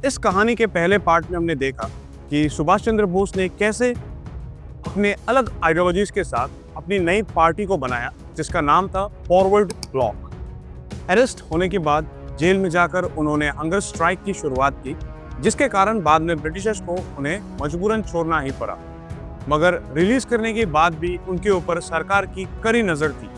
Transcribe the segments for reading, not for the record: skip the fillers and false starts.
इस कहानी के पहले पार्ट में हमने देखा कि सुभाष चंद्र बोस ने कैसे अपने अलग आइडियोलॉजीज के साथ अपनी नई पार्टी को बनाया जिसका नाम था फॉरवर्ड ब्लॉक। अरेस्ट होने के बाद जेल में जाकर उन्होंने हंगर स्ट्राइक की शुरुआत की, जिसके कारण बाद में ब्रिटिशर्स को उन्हें मजबूरन छोड़ना ही पड़ा। मगर रिलीज करने के बाद भी उनके ऊपर सरकार की कड़ी नजर थी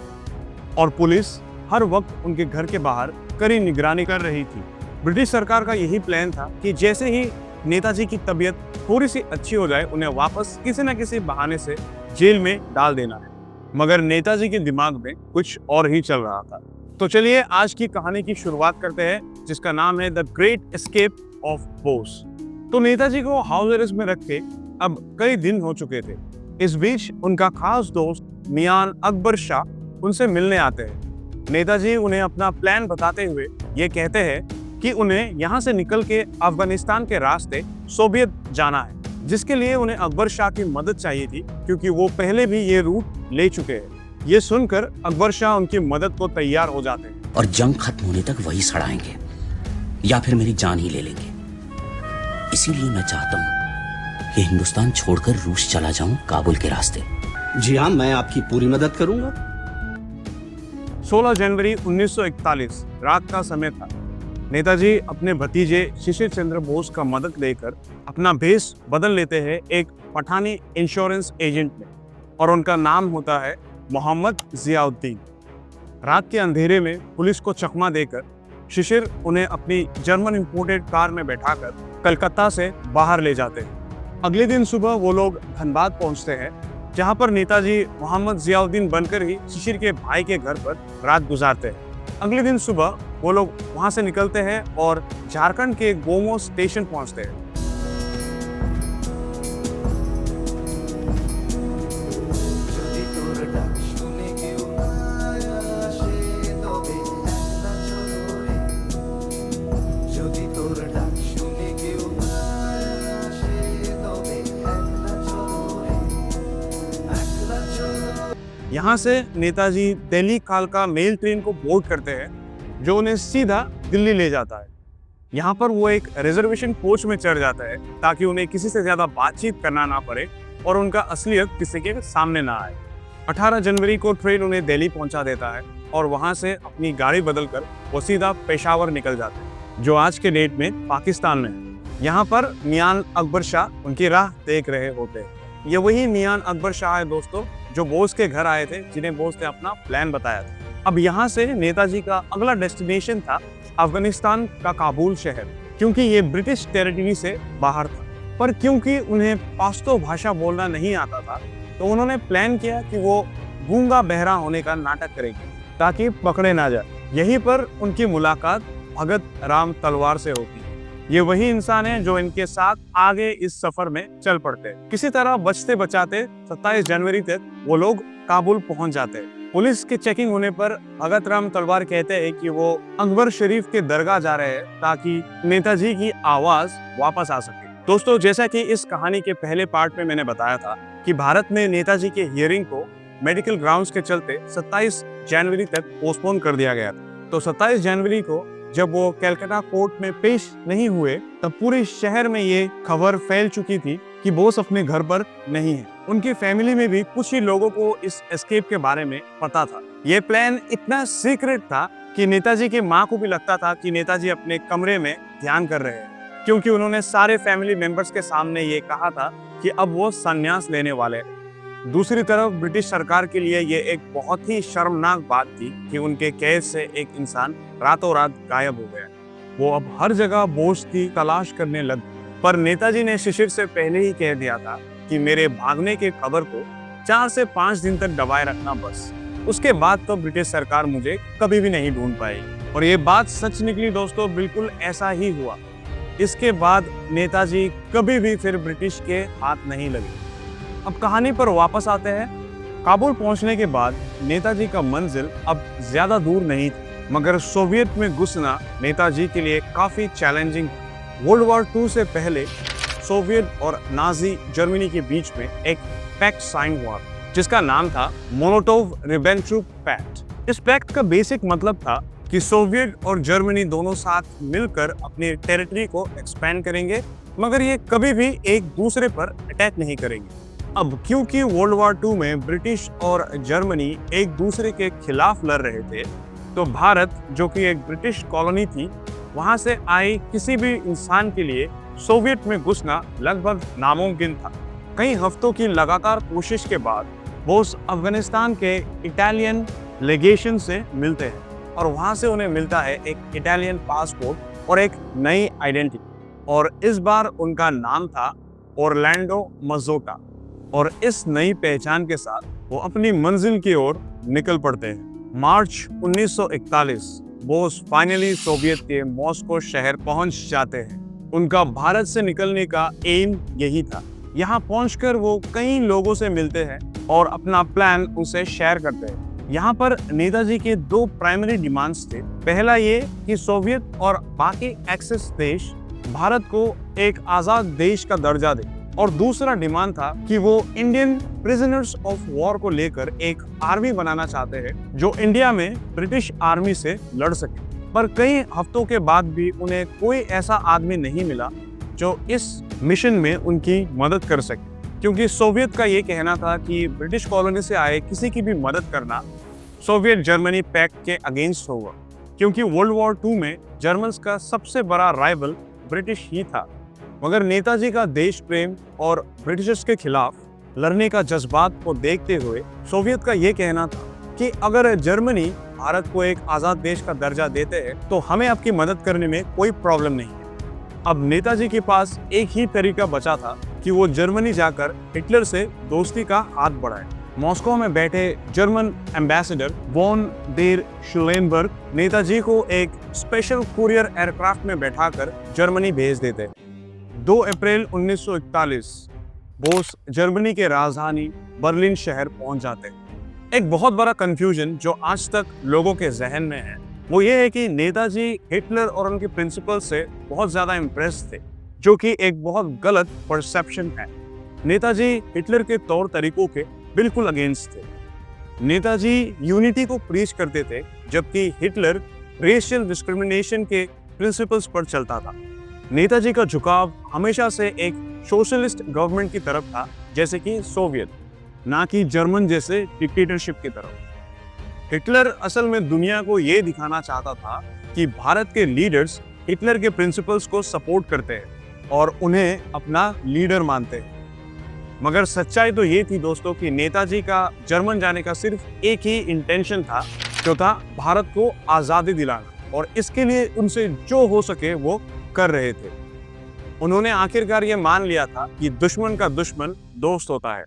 और पुलिस हर वक्त उनके घर के बाहर कड़ी निगरानी कर रही थी। ब्रिटिश सरकार का यही प्लान था कि जैसे ही नेताजी की तबीयत थोड़ी सी अच्छी हो जाए उन्हें वापस किसी न किसी बहाने से जेल में डाल देना है। मगर नेताजी के दिमाग में कुछ और ही चल रहा था। तो चलिए आज की कहानी की शुरुआत करते हैं, जिसका नाम है the great escape of Bose. तो नेताजी को हाउस अरेस्ट में रख के अब कई दिन हो चुके थे। इस बीच उनका खास दोस्त मियान अकबर शाह उनसे मिलने आते हैं। नेताजी उन्हें अपना प्लान बताते हुए ये कहते हैं कि उन्हें यहाँ से निकल के अफगानिस्तान के रास्ते सोवियत जाना है, जिसके लिए उन्हें अकबर शाह की मदद चाहिए थी क्योंकि वो पहले भी ये रूट ले चुके हैं। ये सुनकर अकबर शाह उनकी मदद को तैयार हो जाते हैं और जंग खत्म होने तक वही सड़ाएंगे या फिर मेरी जान ही ले लेंगे। इसीलिए मैं चाहता हूँ कि हिंदुस्तान छोड़कर रूस चला जाऊं काबुल के रास्ते। जी हाँ, मैं आपकी पूरी मदद करूंगा। 16 जनवरी 1941 रात का समय था। नेताजी अपने भतीजे शिशिर चंद्र बोस का मदद लेकर अपना भेष बदल लेते हैं एक पठानी इंश्योरेंस एजेंट में, और उनका नाम होता है मोहम्मद जियाउद्दीन। रात के अंधेरे में पुलिस को चकमा देकर शिशिर उन्हें अपनी जर्मन इंपोर्टेड कार में बैठाकर कलकत्ता से बाहर ले जाते हैं। अगले दिन सुबह वो लोग धनबाद पहुंचते हैं, जहां पर नेताजी मोहम्मद जियाउद्दीन बनकर ही शिशिर के भाई के घर पर रात गुजारते हैं। अगले दिन सुबह वो लोग वहां से निकलते हैं और झारखंड के गोमो स्टेशन पहुंचते हैं। यहाँ से नेताजी दिल्ली कालका मेल ट्रेन को बोर्ड करते हैं, जो उन्हें सीधा दिल्ली ले जाता है। यहाँ पर वो एक रिजर्वेशन कोच में चढ़ जाता है ताकि उन्हें किसी से ज्यादा बातचीत करना ना पड़े और उनका असलियत किसी के सामने ना आए। 18 जनवरी को ट्रेन उन्हें दिल्ली पहुंचा देता है और वहां से अपनी गाड़ी बदलकर वो सीधा पेशावर निकल जाते हैं, जो आज के डेट में पाकिस्तान में है। यहाँ पर मियान अकबर शाह उनकी राह देख रहे होते हैं। ये वही मियान अकबर शाह है दोस्तों, जो बोस के घर आए थे, जिन्हें बोस ने अपना प्लान बताया था। अब यहाँ से नेताजी का अगला डेस्टिनेशन था अफगानिस्तान का काबुल शहर, क्योंकि ये ब्रिटिश टेरिटरी से बाहर था। पर क्योंकि उन्हें पाश्तो भाषा बोलना नहीं आता था, तो उन्होंने प्लान किया कि वो गूंगा बहरा होने का नाटक करेंगे ताकि पकड़े ना जाए। यहीं पर उनकी मुलाकात भगत राम तलवार से होती है। ये वही इंसान है जो इनके साथ आगे इस सफर में चल पड़ते हैं। किसी तरह बचते बचाते 27 जनवरी तक वो लोग काबुल पहुंच जाते हैं। पुलिस के चेकिंग होने पर भगत राम तलवार कहते हैं कि वो अकबर शरीफ के दरगाह जा रहे हैं ताकि नेताजी की आवाज वापस आ सके। दोस्तों, जैसा कि इस कहानी के पहले पार्ट में मैंने बताया था कि भारत में नेताजी के हियरिंग को मेडिकल ग्राउंड्स के चलते 27 जनवरी तक पोस्टपोन कर दिया गया था। तो 27 जनवरी को जब वो कलकत्ता कोर्ट में पेश नहीं हुए, तब पूरे शहर में ये खबर फैल चुकी थी कि बोस अपने घर पर नहीं है। उनकी फैमिली में भी कुछ ही लोगों को इस एस्केप के बारे में पता था। ये प्लान इतना सीक्रेट था कि नेताजी की माँ को भी लगता था कि नेताजी अपने कमरे में ध्यान कर रहे हैं, क्योंकि उन्होंने सारे फैमिली मेंबर्स के सामने ये कहा था कि अब वो संन्यास लेने वाले हैं। दूसरी तरफ ब्रिटिश सरकार के लिए ये एक बहुत ही शर्मनाक बात थी कि उनके कैद से एक इंसान रातों रात गायब हो गया। वो अब हर जगह बोस की तलाश करने लग गए। पर नेताजी ने शिशिर से पहले ही कह दिया था कि मेरे भागने के खबर को 4 से 5 दिन तक दबाए रखना बस। उसके बाद तो ब्रिटिश सरकार मुझे कभी भी नहीं ढूंढ पाएगी। और ये बात सच निकली दोस्तों, बिल्कुल ऐसा ही हुआ। इसके बाद नेताजी कभी भी फिर ब्रिटिश के हाथ नहीं लगे। अब कहानी पर वापस आते हैं। काबुल पहुंचने के बाद नेताजी का मंजिल अब ज्यादा दूर नहीं थी, मगर सोवियत में घुसना नेताजी के लिए काफी चैलेंजिंग। वर्ल्ड वॉर 2 से पहले सोवियत और नाजी जर्मनी के बीच में एक पैक्ट साइन हुआ, जिसका नाम था मोलोटोव रिबेंट्रोप पैक्ट। इस पैक्ट का बेसिक मतलब था कि सोवियत और जर्मनी दोनों साथ मिलकर अपनी टेरिटरी को एक्सपैंड करेंगे, मगर ये कभी भी एक दूसरे पर अटैक नहीं करेंगे। अब क्योंकि वर्ल्ड वॉर 2 में ब्रिटिश और जर्मनी एक दूसरे के खिलाफ लड़ रहे थे, तो भारत, जो कि एक ब्रिटिश कॉलोनी थी, वहां से आए किसी भी इंसान के लिए सोवियत में घुसना लगभग नामुमकिन था। कई हफ्तों की लगातार कोशिश के बाद बोस अफगानिस्तान के इटालियन लेगेशन से मिलते हैं और वहां से उन्हें मिलता है एक इटालियन पासपोर्ट और एक नई आइडेंटिटी, और इस बार उनका नाम था ऑरलैंडो मज़ोटा। और इस नई पहचान के साथ वो अपनी मंजिल की ओर निकल पड़ते हैं। मार्च 1941 बोस फाइनली सोवियत के मॉस्को शहर पहुंच जाते हैं। उनका भारत से निकलने का एम यही था। यहाँ पहुंचकर वो कई लोगों से मिलते हैं और अपना प्लान उनसे शेयर करते हैं। यहाँ पर नेताजी के दो प्राइमरी डिमांड्स थे। पहला ये कि सोवियत और बाकी एक्सिस देश भारत को एक आजाद देश का दर्जा दे, और दूसरा डिमांड था कि वो इंडियन प्रिजनर्स ऑफ वॉर को लेकर एक आर्मी बनाना चाहते हैं जो इंडिया में ब्रिटिश आर्मी से लड़ सके। पर कई हफ्तों के बाद भी उन्हें कोई ऐसा आदमी नहीं मिला जो इस मिशन में उनकी मदद कर सके, क्योंकि सोवियत का ये कहना था कि ब्रिटिश कॉलोनी से आए किसी की भी मदद करना सोवियत जर्मनी पैक्ट के अगेंस्ट होगा, क्योंकि वर्ल्ड वॉर 2 में जर्मन्स का सबसे बड़ा राइवल ब्रिटिश ही था। मगर नेताजी का देश प्रेम और ब्रिटिशर्स के खिलाफ लड़ने का जज्बात को देखते हुए सोवियत का ये कहना था कि अगर जर्मनी भारत को एक आज़ाद देश का दर्जा देते हैं तो हमें आपकी मदद करने में कोई प्रॉब्लम नहीं है। अब नेताजी के पास एक ही तरीका बचा था कि वो जर्मनी जाकर हिटलर से दोस्ती का हाथ बढ़ाए। मॉस्को में बैठे जर्मन एम्बेसडर वॉन देर शुलेनबर्ग नेताजी को एक स्पेशल कुरियर एयरक्राफ्ट में बैठाकर जर्मनी भेज देते। 2 अप्रैल 1941 बोस जर्मनी के राजधानी बर्लिन शहर पहुंच जाते हैं। एक बहुत बड़ा कंफ्यूजन जो आज तक लोगों के जहन में है वो ये है कि नेताजी हिटलर और उनके प्रिंसिपल से बहुत ज्यादा इम्प्रेस थे, जो कि एक बहुत गलत परसेप्शन है। नेताजी हिटलर के तौर तरीकों के बिल्कुल अगेंस्ट थे। नेताजी यूनिटी को प्रीच करते थे, जबकि हिटलर रेशियल डिस्क्रिमिनेशन के प्रिंसिपल्स पर चलता था। नेताजी का झुकाव हमेशा से एक सोशलिस्ट गवर्नमेंट की तरफ था, जैसे कि सोवियत, ना कि जर्मन जैसे डिक्टेटरशिप की तरफ। हिटलर असल में दुनिया को ये दिखाना चाहता था कि भारत के लीडर्स हिटलर के प्रिंसिपल्स को सपोर्ट करते हैं और उन्हें अपना लीडर मानते हैं। मगर सच्चाई तो ये थी दोस्तों कि नेताजी का जर्मन जाने का सिर्फ एक ही इंटेंशन था, जो था भारत को आज़ादी दिलाना, और इसके लिए उनसे जो हो सके वो कर रहे थे। उन्होंने आखिरकार ये मान लिया था कि दुश्मन का दुश्मन दोस्त होता है।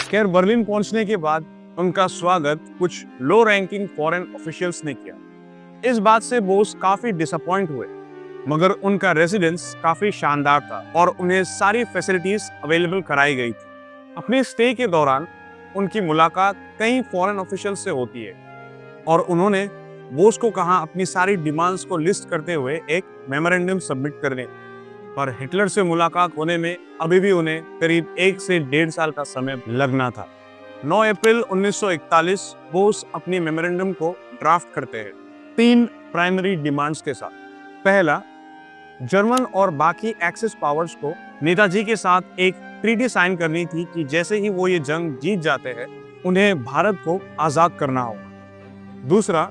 खैर, बर्लिन पहुंचने के बाद उनका स्वागत कुछ लो रैंकिंग फॉरेन ऑफिशियल्स ने किया। इस बात से बोस काफी डिसअपॉइंट हुए, मगर उनका रेजिडेंस काफी शानदार था और उन्हें सारी फैसिलिटीज अवेलेबल कराई गई थी। अपने स्टे के दौरान उनकी मुलाकात कई फॉरेन ऑफिशियल्स से होती है और उन्होंने बोस को कहा अपनी सारी डिमांड्स को लिस्ट करते हुए एक मेमोरेंडम सबमिट करने, पर हिटलर से मुलाकात होने में अभी भी उन्हें करीब 1 से 1.5 साल का समय लगना था। 9 अप्रैल 1941 बोस अपनी मेमोरेंडम को ड्राफ्ट करते हैं 3 प्राइमरी डिमांड्स के साथ। पहला, जर्मन और बाकी एक्सिस पावर्स को नेताजी के साथ एक ट्रीटी साइन करनी थी कि जैसे ही वो ये जंग जीत जाते हैं उन्हें भारत को आज़ाद करना होगा। दूसरा,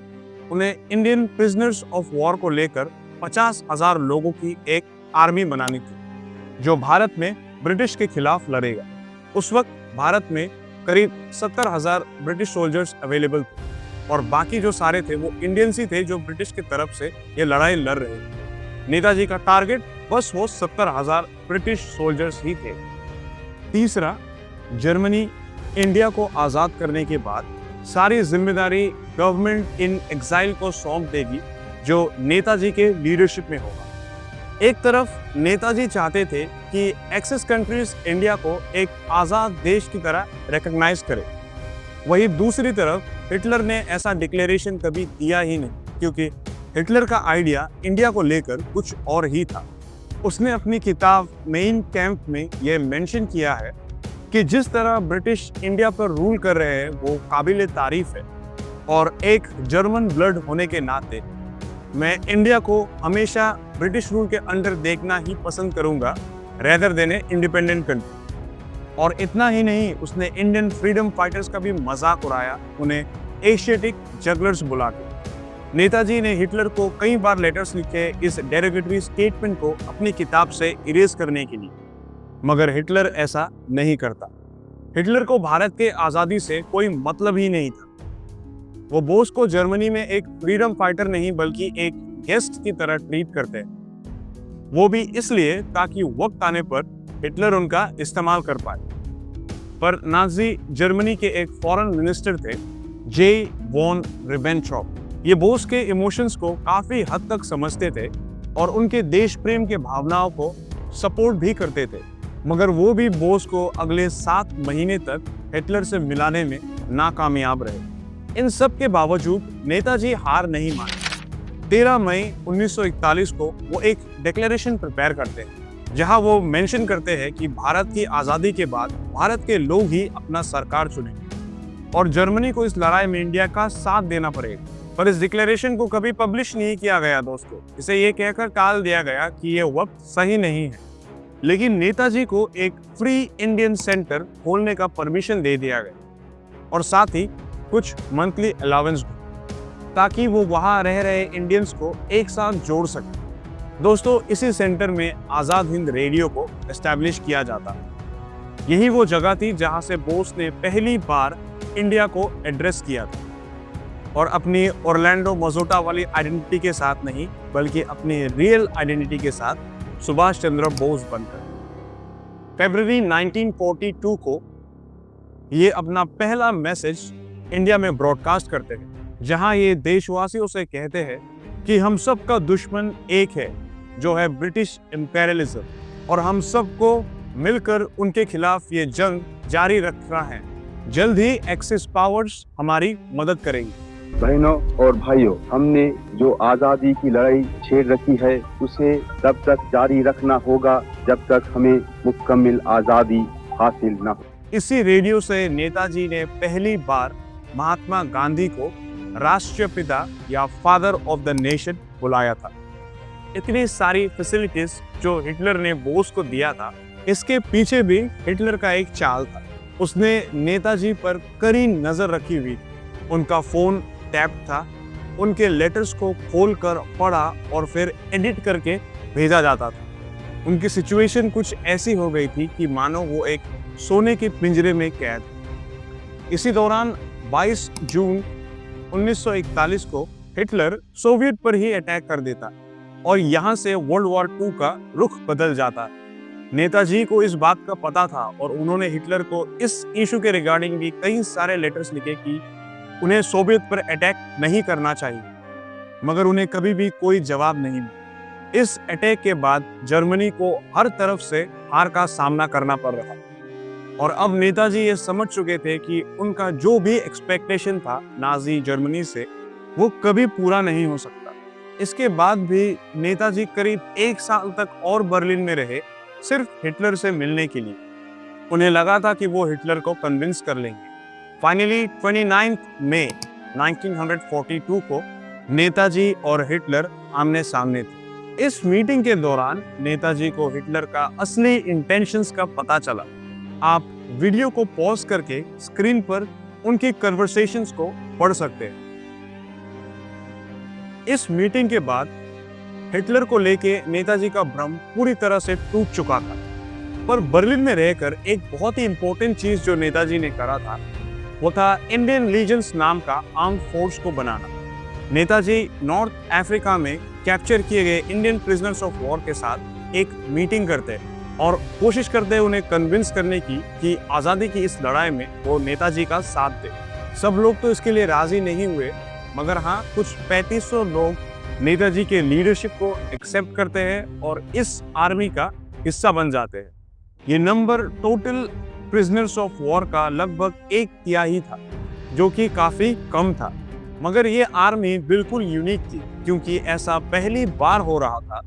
उन्हें इंडियन प्रिजनर्स ऑफ वॉर को लेकर 50,000 लोगों की एक आर्मी बनानी थी जो भारत में ब्रिटिश के खिलाफ लड़ेगा। उस वक्त भारत में करीब 70,000 ब्रिटिश सोल्जर्स अवेलेबल थे और बाकी जो सारे थे वो इंडियंस ही थे जो ब्रिटिश की तरफ से ये लड़ाई लड़ रहे थे। नेताजी का टारगेट बस वो 70,000 ब्रिटिश सोल्जर्स ही थे। तीसरा, जर्मनी इंडिया को आज़ाद करने के बाद सारी जिम्मेदारी गवर्नमेंट इन एग्जाइल को सौंप देगी, जो नेताजी के लीडरशिप में होगा। एक तरफ नेताजी चाहते थे कि एक्सिस कंट्रीज इंडिया को एक आज़ाद देश की तरह रिकॉग्नाइज करे, वहीं दूसरी तरफ हिटलर ने ऐसा डिक्लेरेशन कभी दिया ही नहीं, क्योंकि हिटलर का आइडिया इंडिया को लेकर कुछ और ही था। उसने अपनी किताब मेन कैंप में यह मेंशन किया है कि जिस तरह ब्रिटिश इंडिया पर रूल कर रहे हैं वो काबिल तारीफ है, और एक जर्मन ब्लड होने के नाते मैं इंडिया को हमेशा ब्रिटिश रूल के अंडर देखना ही पसंद करूंगा rather than a independent country. और इतना ही नहीं, उसने इंडियन फ्रीडम फाइटर्स का भी मजाक उड़ाया, उन्हें एशियाटिक जगलर्स बुला के। नेताजी ने हिटलर को कई बार लेटर्स लिखे इस डेरोगेटरी स्टेटमेंट को अपनी किताब से इरेज करने के लिए, मगर हिटलर ऐसा नहीं करता। हिटलर को भारत के आज़ादी से कोई मतलब ही नहीं था। वो बोस को जर्मनी में एक फ्रीडम फाइटर नहीं बल्कि एक गेस्ट की तरह ट्रीट करते हैं, वो भी इसलिए ताकि वक्त आने पर हिटलर उनका इस्तेमाल कर पाए। पर नाजी जर्मनी के एक फॉरेन मिनिस्टर थे, जे वॉन रिबेनट्रॉप। ये बोस के इमोशंस को काफी हद तक समझते थे और उनके देश प्रेम के भावनाओं को सपोर्ट भी करते थे, मगर वो भी बोस को अगले 7 महीने तक हिटलर से मिलाने में नाकामयाब रहे। इन सब के बावजूद नेताजी हार नहीं माने। 13 मई 1941 को वो एक डिक्लेरेशन प्रिपेयर करते हैं, जहां वो मेंशन करते हैं कि भारत की आज़ादी के बाद भारत के लोग ही अपना सरकार चुनेंगे और जर्मनी को इस लड़ाई में इंडिया का साथ देना पड़ेगा। पर इस डिक्लेरेशन को कभी पब्लिश नहीं किया गया दोस्तों। इसे ये कहकर टाल दिया गया कि ये वक्त सही नहीं है। लेकिन नेताजी को एक फ्री इंडियन सेंटर खोलने का परमिशन दे दिया गया और साथ ही कुछ मंथली अलाउंस भी, ताकि वो वहाँ रह रहे इंडियंस को एक साथ जोड़ सके। दोस्तों, इसी सेंटर में आज़ाद हिंद रेडियो को एस्टैब्लिश किया जाता। यही वो जगह थी जहाँ से बोस ने पहली बार इंडिया को एड्रेस किया था, और अपनी ऑरलैंडो मजोटा वाली आइडेंटिटी के साथ नहीं बल्कि अपनी रियल आइडेंटिटी के साथ सुभाष चंद्र बोस बनकर। फरवरी 1942 को ये अपना पहला मैसेज इंडिया में ब्रॉडकास्ट करते हैं, जहां ये देशवासियों से कहते हैं कि हम सब का दुश्मन एक है, जो है ब्रिटिश इंपेरियलिज्म, और हम सबको मिलकर उनके खिलाफ ये जंग जारी रखना है। जल्द ही एक्सिस पावर्स हमारी मदद करेंगी। बहनों और भाइयों, हमने जो आज़ादी की लड़ाई छेड़ रखी है उसे तब तक जारी रखना होगा जब तक हमें मुकम्मल आज़ादी हासिल न हो। इसी रेडियो से नेताजी ने पहली बार महात्मा गांधी को राष्ट्रपिता या फादर ऑफ द नेशन बुलाया था। इतनी सारी फैसिलिटीज जो हिटलर ने बोस को दिया था, इसके पीछे भी हिटलर का एक चाल था। उसने नेताजी पर कड़ी नजर रखी हुई थी। उनका फोन टैप था, उनके लेटर्स को खोलकर पढ़ा और फिर एडिट करके भेजा जाता था। उनकी सिचुएशन कुछ ऐसी हो गई थी कि मानो वो एक सोने के पिंजरे में कैद। इसी दौरान 22 जून 1941 को हिटलर सोवियत पर ही अटैक कर देता और यहाँ से वर्ल्ड वॉर 2 का रुख बदल जाता। नेताजी को इस बात का पता था और उन्होंने हिटलर को इस इशू के रिगार्डिंग भी कई सारे लेटर्स लिखे कि उन्हें सोवियत पर अटैक नहीं करना चाहिए, मगर उन्हें कभी भी कोई जवाब नहीं मिला। इस अटैक के बाद जर्मनी को हर तरफ से हार का सामना करना पड़ रहा और अब नेताजी ये समझ चुके थे कि उनका जो भी एक्सपेक्टेशन था नाजी जर्मनी से, वो कभी पूरा नहीं हो सकता। इसके बाद भी नेताजी करीब 1 साल तक और बर्लिन में रहे, सिर्फ हिटलर से मिलने के लिए। उन्हें लगा था कि वो हिटलर को कन्विंस कर लेंगे। फाइनली 29 मई 1942 को नेताजी और हिटलर आमने सामने थे। इस मीटिंग के दौरान नेताजी को हिटलर का असली इंटेंशंस का पता चला। आप वीडियो को पॉज करके स्क्रीन पर उनकी कन्वर्सेशंस को पढ़ सकते हैं। इस मीटिंग के बाद हिटलर को लेके नेताजी का भ्रम पूरी तरह से टूट चुका था, पर बर्लिन में रहकर एक बहुत ही इंपॉर्टेंट चीज जो नेताजी ने करा था वो था इंडियन लीजेंस नाम का आर्म फोर्स को बनाना। नेताजी नॉर्थ अफ्रीका में कैप्चर किए गए इंडियन प्रिजनर्स ऑफ वॉर के साथ एक मीटिंग करते और कोशिश करते उन्हें कन्विंस करने की कि आज़ादी की इस लड़ाई में वो नेताजी का साथ दे। सब लोग तो इसके लिए राजी नहीं हुए, मगर हाँ, कुछ 3500 लोग नेताजी के लीडरशिप को एक्सेप्ट करते हैं और इस आर्मी का हिस्सा बन जाते हैं। ये number total prisoners of war का लगभग 1/3 था, जो कि काफी कम था, मगर ये आर्मी बिल्कुल यूनिक थी क्योंकि ऐसा पहली बार हो रहा था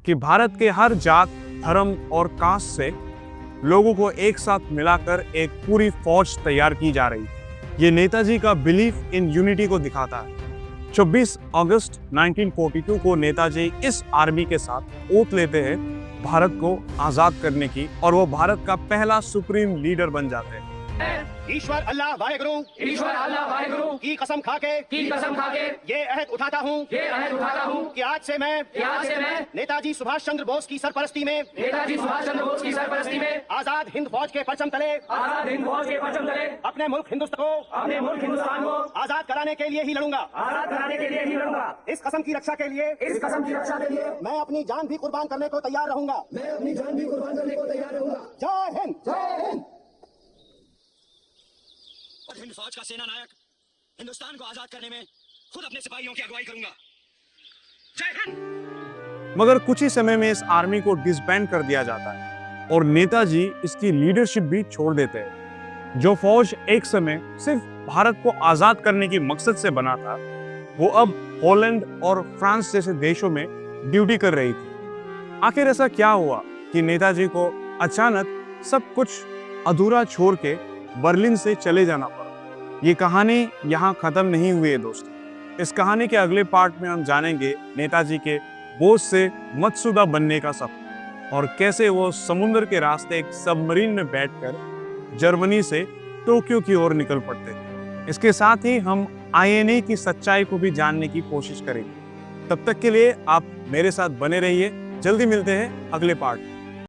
कि भारत के हर जात, धर्म और कास्ट से लोगों को एक साथ मिलाकर एक पूरी फौज तैयार की जा रही थी। ये नेताजी का बिलीफ इन यूनिटी को दिखाता है। 26 अगस्त 1942 को नेताजी इस आर्मी के साथ ओथ लेते हैं भारत को आजाद करने की, और वो भारत का पहला सुप्रीम लीडर बन जाते हैं। ईश्वर अल्लाह वाहेगुरु की कसम खाके ये अहद उठाता हूँ कि आज से मैं नेताजी सुभाष चंद्र बोस की सरपरस्ती में आजाद हिंद फौज के परचम तले अपने मुल्क हिंदुस्तान को आजाद कराने के लिए ही लड़ूंगा। इस कसम की रक्षा के लिए मैं अपनी जान भी कुर्बान करने को तैयार रहूंगा। जय हिंद। और हिंद फौज का सेना नायक हिंदुस्तान को आजाद करने में खुद अपने सिपाहियों की अगुवाई करूंगा। जय हिंद। मगर कुछ ही समय में इस आर्मी को डिसबैंड कर दिया जाता है और नेताजी इसकी लीडरशिप भी छोड़ देते हैं। जो फौज एक समय सिर्फ भारत को आजाद करने की मकसद से बना था, वो अब हॉलैंड और फ्रांस जैसे देशों में ड्यूटी कर रही थी। आखिर ऐसा क्या हुआ कि नेताजी को अचानक सब कुछ अधूरा छोड़ के बर्लिन से चले जाना पड़ा? ये कहानी यहाँ खत्म नहीं हुई है दोस्तों। इस कहानी के अगले पार्ट में हम जानेंगे नेताजी के बोस से मतसुदा बनने का सपना और कैसे वो समुद्र के रास्ते एक सबमरीन में बैठकर जर्मनी से टोक्यो की ओर निकल पड़ते। इसके साथ ही हम आईएनए की सच्चाई को भी जानने की कोशिश करेंगे। तब तक के लिए आप मेरे साथ बने रहिए। जल्दी मिलते हैं अगले पार्ट में।